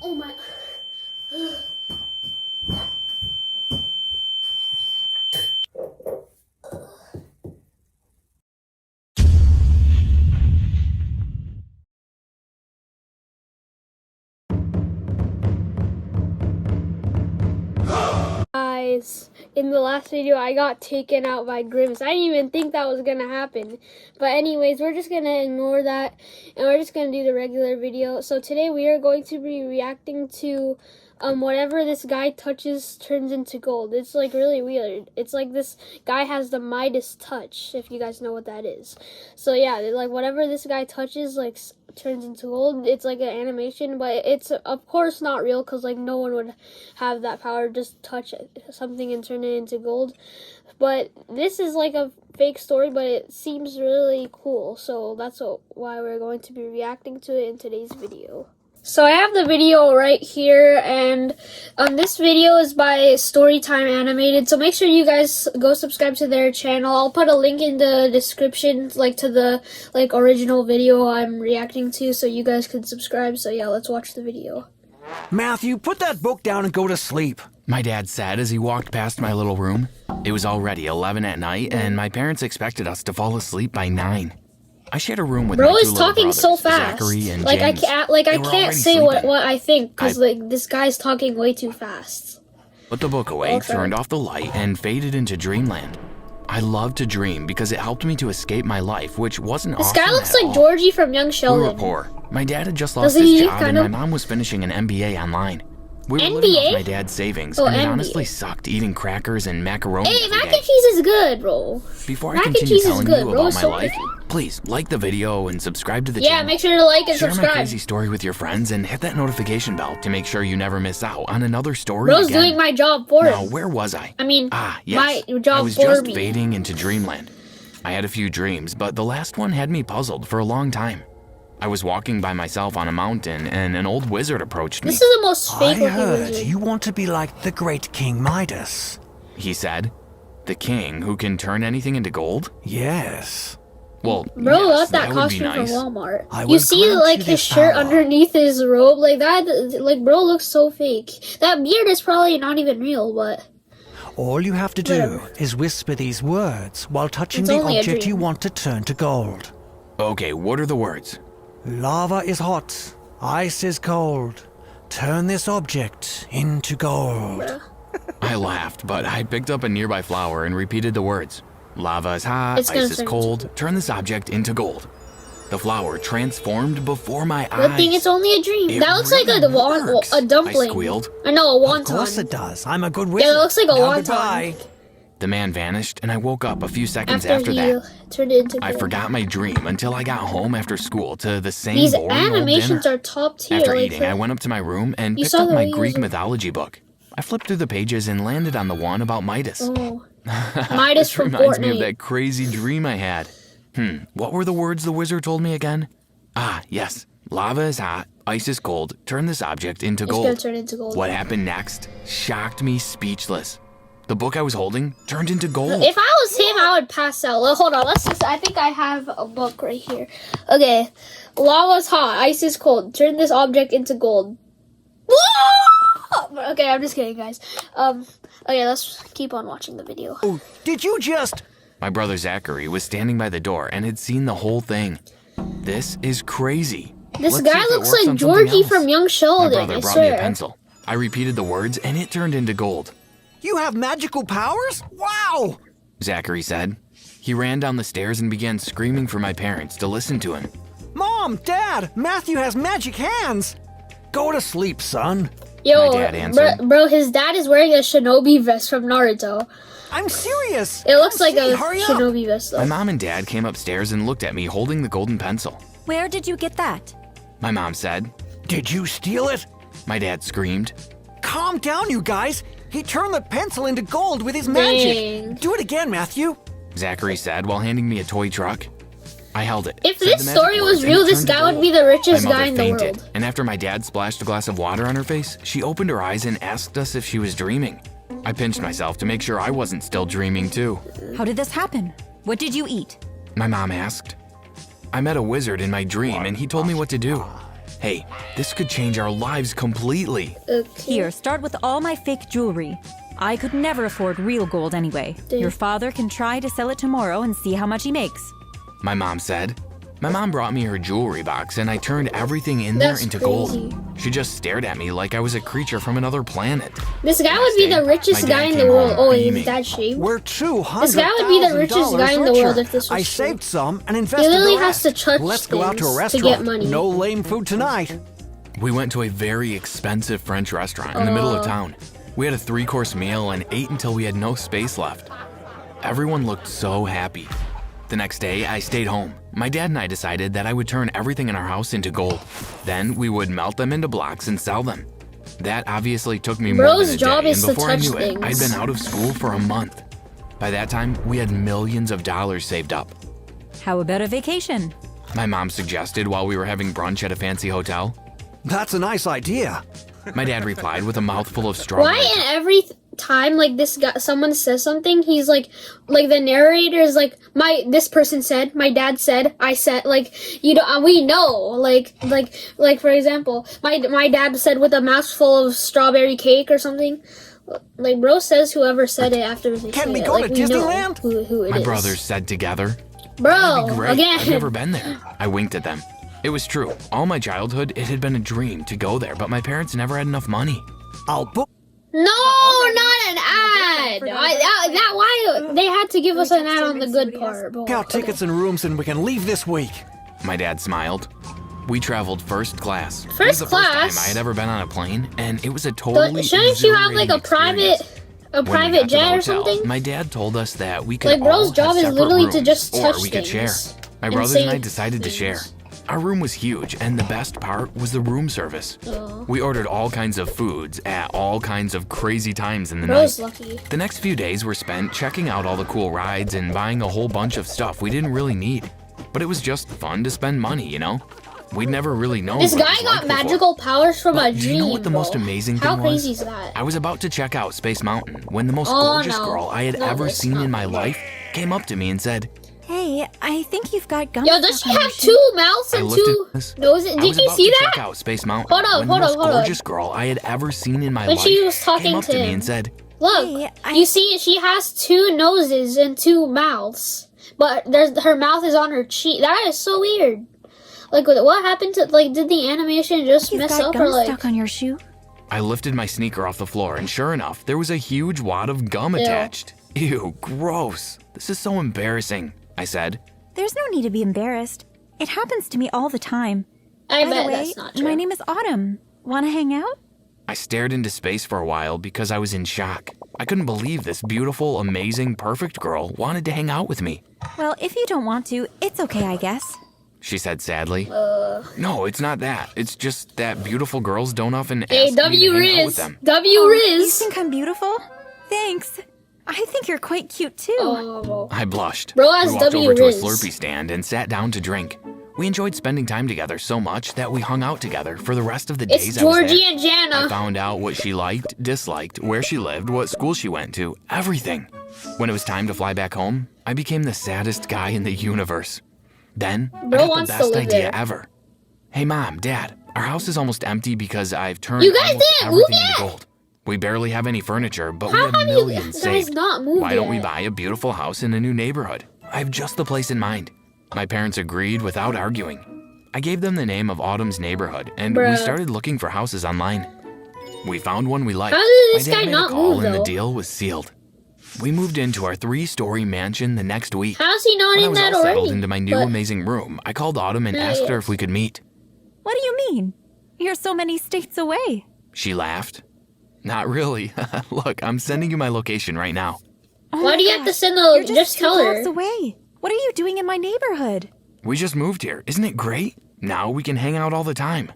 Oh my. Guys, in the last video I got taken out by Grimace. I didn't even think that was gonna happen. But anyways, we're just gonna ignore that and we're just gonna do the regular video. So today we are going to be reacting to whatever this guy touches turns into gold. It's like really weird. It's like this guy has the Midas touch, if you guys know what that is. So yeah, like whatever this guy touches like turns into gold. It's like an animation, but it's of course not real because like no one would have that power, just touch something and turn it into gold. But this is like a fake story, but it seems really cool, so that's why we're going to be reacting to it in today's video. So I have the video right here, and this video is by Storytime Animated, so make sure you guys go subscribe to their channel. I'll put a link in the description, like to the original video I'm reacting to, so you guys can subscribe. So yeah, let's watch the video. Matthew, put that book down and go to sleep, my dad said as he walked past my little room. It was already 11 at night, and my parents expected us to fall asleep by 9. I shared a room with my two Bro is little talking brothers, so fast. Zachary and like James. I can't say what I think because like this guy's talking way too fast. Put the book away, turned off the light, and faded into dreamland. I love to dream because it helped me to escape my life, which wasn't This awesome guy looks at like all. Georgie from Young We Sheldon. were poor. My dad had just lost Doesn't his he job, and my mom was finishing an MBA online. We were living off my dad's savings, and it MBA. honestly sucked eating crackers and macaroni Hey, every mac day. and cheese is good, bro. Before Mac I and continue cheese is telling good, you bro. about It's my so life, picky. please like the video and subscribe to the Yeah, channel. make sure to like and Share my subscribe. crazy story with your friends and hit that notification bell to make sure you never miss out on another story Bro's again. doing my job for Now, him. where was I? I mean, yes. my job I was for just me. fading into dreamland. I had a few dreams, but the last one had me puzzled for a long time. I was walking by myself on a mountain, and an old wizard approached me. This is the most fake I looking heard wizard. you want to be like the great King Midas. He said, "The king who can turn anything into gold?" Yes. Well, Bro, yes, love that would be costume nice. from Walmart. I You will see grant like you his this shirt power. underneath his robe, like that, like bro looks so fake. That beard is probably not even real, but All you have to do Whatever. is whisper these words while touching It's the only a object you dream. want to turn to gold. Okay, what are the words? Lava is hot, ice is cold. Turn this object into gold. I laughed, but I picked up a nearby flower and repeated the words. Lava is hot, It's gonna ice is turn cold, turn this object into gold. The flower transformed before my good eyes. thing it's only a dream. It That looks like really a works, I dumpling. squealed. I know, a Of course it wonton. does. I'm a good wizard. Yeah, it looks like a Now wonton. goodbye. The man vanished, and I woke up a few seconds After after he that. turned it into I gold. forgot my dream until I got home after school to the same These boring old animations dinner. are top tier. After like eating, I went up to my room and You picked saw up the my way Greek you- mythology book. I flipped through the pages and landed on the one about Midas. Oh, Midas This from reminds me of Fortnite. that crazy dream I had. What were the words the wizard told me again? Yes. Lava is hot, ice is cold, turn this object into It's gonna gold. turn into gold. What happened next shocked me speechless. The book I was holding turned into gold. If I was him, I would pass out. Well, hold on, I think I have a book right here. Okay. Lava's hot, ice is cold. Turn this object into gold. Whoa! Okay, I'm just kidding, guys. Okay, let's keep on watching the video. Oh, did you just... My brother Zachary was standing by the door and had seen the whole thing. This is crazy. This Let's see guy if it looks works like on something Georgie else. from Young My Sheldon, brother I brought me a swear. pencil. I repeated the words and it turned into gold. You have magical powers? Wow! Zachary said. He ran down the stairs and began screaming for my parents to listen to him. Mom, Dad, Matthew has magic hands. Go to sleep, son. Yo, My dad answered. bro, his dad is wearing a shinobi vest from Naruto. I'm serious. It looks Come like see, a hurry up. shinobi vest, though. My mom and dad came upstairs and looked at me holding the golden pencil. Where did you get that? My mom said. Did you steal it? My dad screamed. Calm down, you guys. He turned the pencil into gold with his magic. Dang. Do it again, Matthew. Zachary said while handing me a toy truck. I held it. If said this the magic story was words, and real, it this turned to guy would gold. be the richest My guy mother in the fainted, world. and after my dad splashed a glass of water on her face, she opened her eyes and asked us if she was dreaming. I pinched myself to make sure I wasn't still dreaming too. How did this happen? What did you eat? My mom asked. I met a wizard in my dream and he told me what to do. Hey, this could change our lives completely. Okay. Here, start with all my fake jewelry. I could never afford real gold anyway. Dude. Your father can try to sell it tomorrow and see how much he makes. My mom said. My mom brought me her jewelry box and I turned everything in there That's into crazy. gold. She just stared at me like I was a creature from another planet. This guy would be the richest My dad guy in the came world. home Oh, beaming. his dad's shaved. We're $200,000 This guy would be the richest guy in the world if this was I true. saved some and He invested literally the has rest. to touch Let's go out to a things to restaurant. get money. No lame food tonight. We went to a very expensive French restaurant in the middle of town. We had a 3-course meal and ate until we had no space left. Everyone looked so happy. The next day, I stayed home. My dad and I decided that I would turn everything in our house into gold. Then we would melt them into blocks and sell them. That obviously took me more Bro's than a job day, is and to before I touch knew it, I'd things. been out of school for a month. By that time, we had millions of dollars saved up. How about a vacation? My mom suggested while we were having brunch at a fancy hotel. That's a nice idea. My dad replied with a mouthful of strawberry. Why in every time like this guy, someone says something, he's like the narrator is like, this person said, my dad said, I said, like, you know, we know, like for example, my dad said with a mouthful of strawberry cake or something. Like, bro says whoever said it after they Can say we it. go Like, to we know Disneyland? who it My is. brothers said together. Bro, Great. again. I've never been there. I winked at them. It was true. All my childhood, it had been a dream to go there, but my parents never had enough money. I'll book. No, not an ad. Why they had to give us an ad on the good part. Bro. Out tickets and rooms and we can leave this week. My dad smiled. We traveled first class. It was First the class? first time I had ever been on a plane, and it was a totally Shouldn't you have like a exhilarating private, experience. a When we private got to the jet or hotel, something? My dad told us that we could Like, bro's all job have is separate literally to rooms, just touch or we could share. things My and brothers say and I decided to things. share. Our room was huge, and the best part was the room service. Oh. We ordered all kinds of foods at all kinds of crazy times in the Bro's night. lucky. The next few days were spent checking out all the cool rides and buying a whole bunch of stuff we didn't really need. But it was just fun to spend money, you know? We'd never really known This what it guy was got like before. magical powers from But a do dream. you know what the most bro. amazing How thing was? crazy is that? I was about to check out Space Mountain when the most Oh, gorgeous no. girl I had Not ever this, seen not in my this. life came up to me and said, Hey, I think you've got gum. Yo, does she stuck on your have shoe. two mouths I and lifted two this. noses? I Did was you about see to that? check out Space Mountain Hold up, when hold the up, most hold up. gorgeous girl I had ever seen in my When life she was talking came up to to me him. and said, Look, Hey, you see, she has two noses and two mouths, but her mouth is on her cheek. That is so weird. Like, what happened to, like, did the animation just You've mess got up gum or like? stuck on your shoe. I lifted my sneaker off the floor, and sure enough, there was a huge wad of gum attached. Ew, gross. This is so embarrassing, I said. There's no need to be embarrassed. It happens to me all the time. I By bet the way, that's not true. my name is Autumn. Want to hang out? I stared into space for a while because I was in shock. I couldn't believe this beautiful, amazing, perfect girl wanted to hang out with me. Well, if you don't want to, it's okay, I guess. She said sadly. No, it's not that. It's just that beautiful girls don't often ask Hey, me to W hang out with Riz, them. W You Riz. think I'm beautiful? Thanks. I think you're quite cute too. Oh, I blushed. Bro has we walked W over to a Riz. Slurpee stand and sat down to drink. We enjoyed spending time together so much that we hung out together for the rest of the days it's I was Georgie there. and I Jana. found out what she liked, disliked, where she lived, what school she went to, everything. When it was time to fly back home, I became the saddest guy in the universe. Then, Bro I got wants the to best live idea there. ever. Hey Mom, Dad, our house is almost empty because I've turned You guys almost didn't move everything into yet? gold. We barely have any furniture, but How we have have you millions guys saved. not moved Why don't we yet? buy a beautiful house in a new neighborhood? I have just the place in mind. My parents agreed without arguing. I gave them the name of Autumn's neighborhood, and we Bruh. started looking for houses online. We found one we liked. How did this My dad guy made not a call move, and the though? deal was sealed. We moved into our 3-story mansion the next week. How's he not When I in was that all settled already? into my new But- amazing room, I called Autumn and Yeah, asked her yeah. if we could meet. What do you mean? You're so many states away. She laughed. Not really. Look, I'm sending you my location right now. Oh Why my do you have to gosh, send the? You're Just two tell her. blocks away. What are you doing in my neighborhood? We just moved here. Isn't it great? Now we can hang out all the time.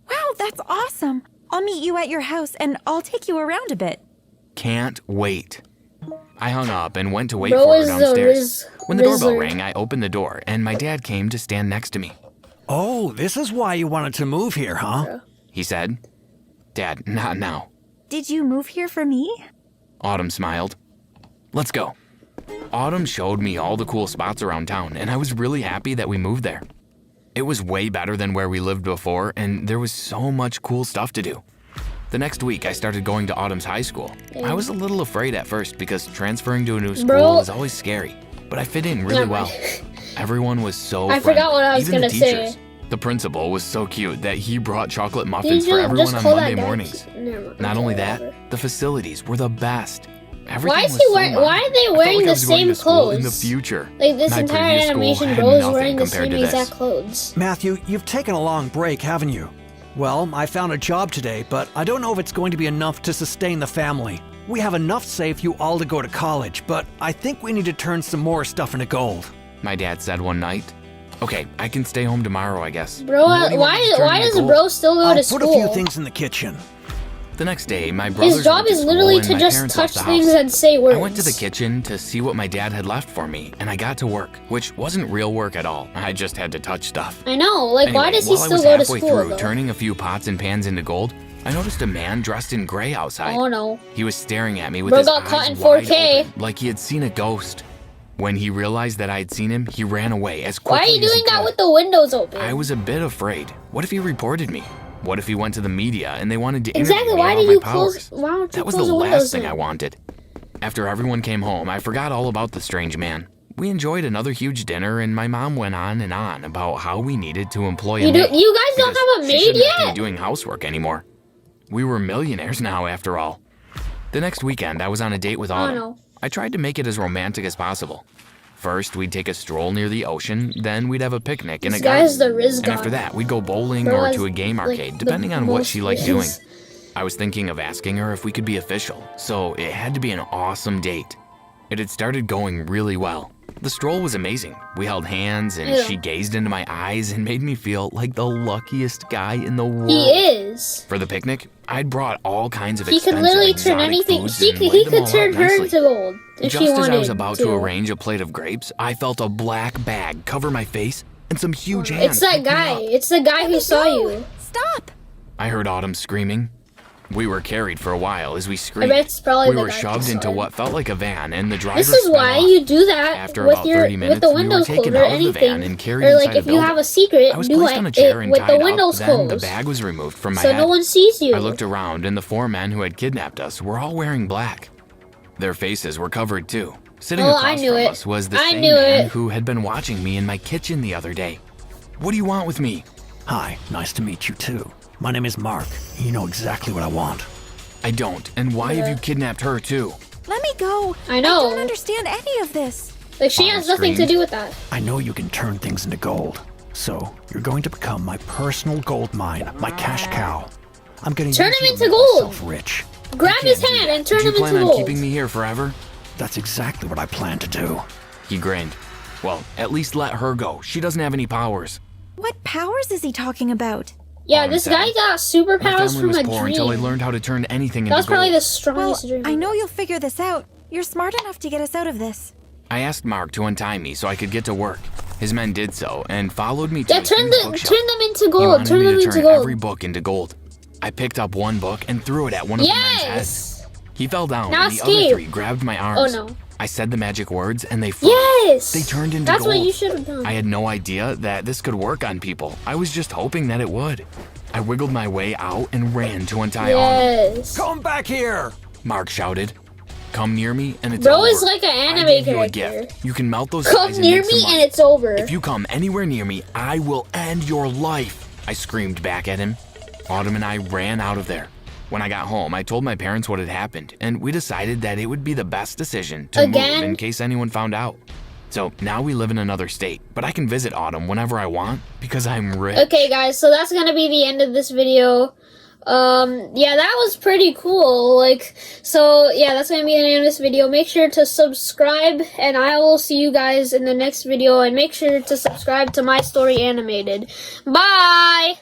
Wow, that's awesome. I'll meet you at your house and I'll take you around a bit. Can't wait. I hung up and went to wait Bro for her is a downstairs. When the doorbell Rizzler. rang, I opened the door, and my dad came to stand next to me. Oh, this is why you wanted to move here, huh? He said, Dad, not now. Did you move here for me? Autumn smiled. Let's go. Autumn showed me all the cool spots around town, and I was really happy that we moved there. It was way better than where we lived before, and there was so much cool stuff to do. The next week, I started going to Autumn's high school. I was a little afraid at first because transferring to a new school is always scary, but I fit in really well. Everyone was so friendly. I forgot what I was Even the gonna say. teachers. The principal was so cute that he brought chocolate muffins for everyone on Monday mornings. Not only that, the facilities were the best. Why is he wearing? Why are they wearing the same clothes in the future? Like this My entire previous school animation had girl is nothing wearing the compared same to this. exact clothes. Matthew, you've taken a long break, haven't you? Well, I found a job today, but I don't know if it's going to be enough to sustain the family. We have enough saved for you all to go to college, but I think we need to turn some more stuff into gold. My dad said one night. Okay, I can stay home tomorrow, I guess. Bro, What do you want me to turn why into does gold? bro still go I'll to put school? a few things in the kitchen. The next day, my brothers His job went to is school literally and to my just parents touch left the things house. and say words. I went to the kitchen to see what my dad had left for me, and I got to work, which wasn't real work at all. I just had to touch stuff. I know, like Anyway, why does he while still I go to was halfway school through though? turning a few pots and pans into gold, I noticed a man dressed in gray outside. Oh no. He was staring at me with Bro his got eyes caught in wide 4K. open, like he had seen a ghost. When he realized that I had seen him, he ran away as Why quickly are you as he doing that could. with the windows open? I was a bit afraid. What if he reported me? What if he went to the media and they wanted to Exactly. interview me Why about did my you powers? close? Why don't you That was close the the windows last thing then? I wanted. After everyone came home, I forgot all about the strange man. We enjoyed another huge dinner, and my mom went on and on about how we needed to employ a You maid. guys don't because have a she maid shouldn't have to yet? be doing housework anymore. We were millionaires now, after all. The next weekend, I was on a date with Autumn. no. I tried to make it as romantic as possible. First, we'd take a stroll near the ocean, then we'd have a picnic in This a guy garden. is the Riz And god. after that, we'd go bowling Bro or has, to a game like, arcade, the depending on what most she liked Riz. doing. I was thinking of asking her if we could be official, so it had to be an awesome date. It had started going really well. The stroll was amazing. We held hands, and Ew. she gazed into my eyes and made me feel like the luckiest guy in the world. He is. For the picnic, I'd brought all kinds of He could expensive literally turn exotic anything. foods He and could, laid he them could all turn out her nicely. into gold if Just she as wanted I was about to to. arrange a plate of grapes, I felt a black bag cover my face and some huge hands. It's that pick me guy. up. It's the guy who saw you. Stop! I heard Autumn screaming. We were carried for a while as we screamed. bet it's probably we the were guy who shoved saw into him. what felt like a van, and the driver This is sped why off. you do that After with about your 30 minutes, with the we were windows taken closed or out of the van anything. and carried Or like inside if a you have building. a secret, I was do placed it on a chair and with tied the up, windows then closed. the bag was removed from my so head. no one sees you. I looked around, and the four men who had kidnapped us were all wearing black. Their faces were covered too. Sitting Oh, across I knew from it. us was the I same knew man it. who had been watching me in my kitchen the other day. What do you want with me? Hi, nice to meet you too. My name is Mark. You know exactly what I want. I don't. And why have you kidnapped her too? Let me go. I know. I don't understand any of this. Like she On has the nothing to screen. do with that. I know you can turn things into gold. So, you're going to become my personal gold mine, my cash cow. I'm gonna Turn use him you to into make gold. myself rich. Grab his Can't do hand that. and turn Did you him plan into on gold. keeping me here forever? That's exactly what I plan to do. He grinned. Well, at least let her go. She doesn't have any powers. What powers is he talking about? Yeah, Autumn this said. guy got My superpowers family from was a poor until I dream. learned how to turn anything That into was probably gold. the strongest dream. I know you'll figure this out. You're smart enough to get us out of this. I asked Mark to untie me so I could get to work. His men did so and followed me to Yeah, a turn huge bookshelf. them into He gold. wanted Turn me them to into turn gold. every book into gold. I picked up one book and threw it at one of the men's heads. Yes. He fell down Now and the escape. other three grabbed my arms. Oh, no. I said the magic words and they froze. Yes. They turned into That's gold. what you should have done. I had no idea that this could work on people. I was just hoping that it would. I wiggled my way out and ran to untie Autumn. Yes. Come back here! Mark shouted. Come near me and it's Bro over. is like an I anime gave you a character. gift. You can melt those Come eyes and near make some me money. and it's over. If you come anywhere near me, I will end your life, I screamed back at him. Autumn and I ran out of there. When I got home, I told my parents what had happened, and we decided that it would be the best decision to Again? move in case anyone found out. So now we live in another state, but I can visit Autumn whenever I want because I'm rich. Okay, guys, so that's gonna be the end of this video. Yeah, that was pretty cool. Like, so yeah, that's gonna be the end of this video. Make sure to subscribe, and I will see you guys in the next video. And make sure to subscribe to My Story Animated. Bye.